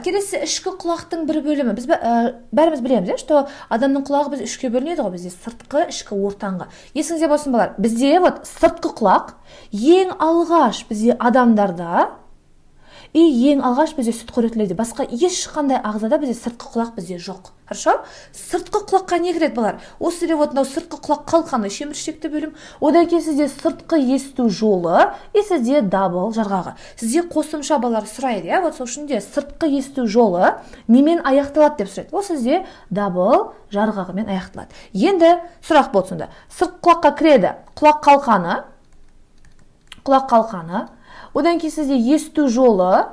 келесі ішкі құлақтың бір бөлімі. Біз бәріміз білеміз, что адамның құлағы біз үшке бөлінеді ғой, бізде сыртқы, ішкі, ортаңғы. Есіңізде болсын балалар, бізде сыртқы құлақ ең алғаш бізде адамдарда ең алғаш бізде сүтқоректілерде, басқа ешқандай ағзада бізде сыртқы құлақ бізде жоқ. Хорошо? Сыртқы құлаққа не кіреді балалар? Осы жерде мынау сыртқы құлақ қалқаны, шеміршекті бөлім. Одан кейін сізде сыртқы есту жолы, сізде дабыл жарғағы. Сізде қосымша балалар сұрайды, сол үшін де сыртқы есту жолы немен аяқталады деп сұрайды. Ол сізде дабыл жарғағымен аяқталады. Енді сұрақ болды сонда. Сыртқы құлаққа кіреді құлақ қалқаны. Одан кейін сізде есту жолы,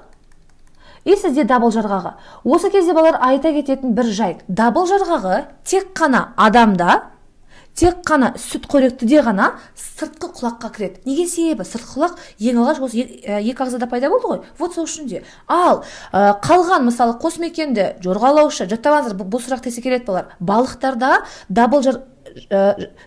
сізде дабыл жарғағы. Осы кезде балалар айта кететін бір жайт. Дабыл жарғағы тек қана адамда, тек қана сүтқоректіде ғана сыртқы құлаққа кіреді. Неге себебі? Сыртқы құлақ ең алғаш осы екі ағзада пайда болды ғой. Сол үшін де. Ал қалған мысалы қосмекенді, жорғалаушы, жаттап алыңыздар, бұл сұрақ тез келеді балалар. Балықтарда дабыл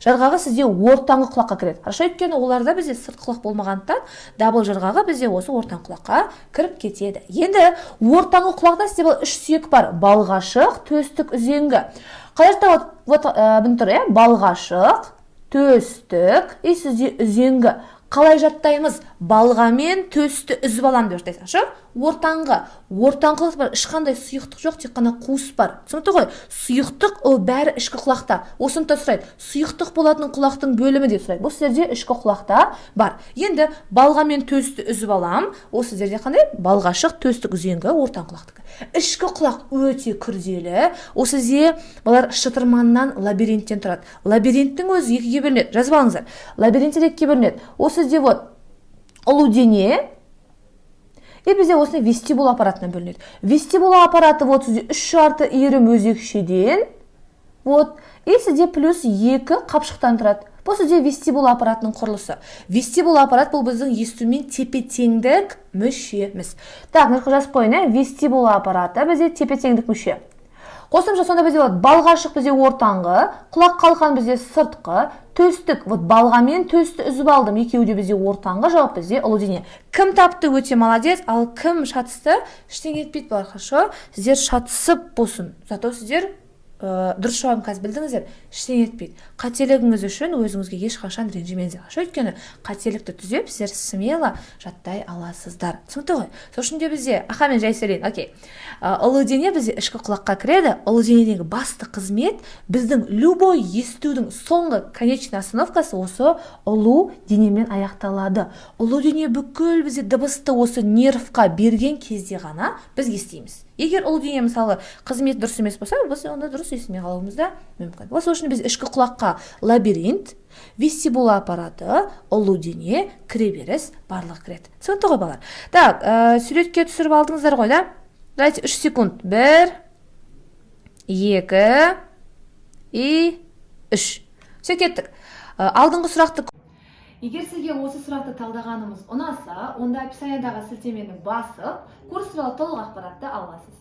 жарғағы сізде ортаңғы құлаққа кіреді. Хорошо, өйткені оларда бізде сыртқы құлақ болмағандықтан дабыл жарғағы бізде осы ортаңғы құлаққа кіріп кетеді. Енді ортаңғы құлақта сізде үш сүйек бар: балғашық, төстік, үзеңгі. Қалай бұны тұр, балғашық, төстік, сізде үзеңгі. Қалай жаттаймыз? Балғамен төсті үзіп аламын деп жаттайсың. Ортаңғы бар, ешқандай сұйықтық жоқ, тек қана қуыс бар. Түсінікті ғой? Сұйықтық ол бәрі ішкі құлақта. Осыны сұрайды. Сұйықтық болатын құлақтың бөлімі деп сұрайды. Бұл сіздерде ішкі құлақта бар. Енді балғамен төсті үзіп аламын. Ол сіздерде қандай? Балғашық, төстік, үзеңгі, ортаңғы құлақтікі. Ішкі құлақ өте күрделі. Ол сізде балалар шытырманнан лабиринттен тұрады. Лабиринттің өзі екіге бөлінеді. Жазып алыңыздар. Лабиринттер екіге бөлінеді. Ол сізде ұлу дене, бізде осыны вестибул аппаратына бөлінеді. Вестибул аппараты сізде 3 жарты иірім өзекшеден, сізде плюс 2 қапшықтан тұрады. Бұл сізде вестибул аппаратының құрылысы. Вестибул аппарат бұл біздің естумен тепе-теңдік мүшеміз. Так, жазып қойын, вестибул аппараты бізде тепе-теңдік мүше. Қосымша сонда бізде балғашық бізде ортаңғы, құлақ қалқан бізде сыртқы, төстік, балғамен төсті үзіп алдым. Екеуі де бізде ортаңғы, жауап бізде ұлы дене. Кім тапты өте молодец, ал кім шатысты? Ештеңе етпейді балалар, хорошо? Сіздер шатысып болсын. Зато сіздер дұрыс жауабын қазір білдіңіздер, ештеңе етпейді. Қателігіңіз үшін өзіңізге ешқашан ренжімеңіздер. Өйткені қателікті түзеп, сіздер смело жаттай аласыздар. Түсінікті ғой? Сол үшін де бізде ақамен жай сөйлейін. Окей. Ұлы дене бізде ішкі құлаққа кіреді. Ұлы денедегі басты қызмет біздің любой естудің соңғы конечный остановкасы осы ұлы денемен аяқталады. Ұлы дене бүкіл бізде дыбысты осы нервқа берген кезде ғана біз естиміз. Егер ұлы дене мысалы қызмет дұрыс емес болса, біз онда дұрыс естімей қалуымыз да мүмкін. Сол үшін біз ішкі құлаққа лабиринт, вестибул аппараты, ұлы дене, кіреберіс барлығы кіреді. Түсінікті ғой балалар? Так, суретке түсіріп алдыңыздар ғой, да? Давайте 3 секунд. 1, 2 и 3. Все, кеттік. Алдыңғы сұрақты. Егер сізге осы сұрақты талдағанымыз ұнаса, онда описаниедағы сілтемені басып, курс туралы толық ақпаратты аласыз.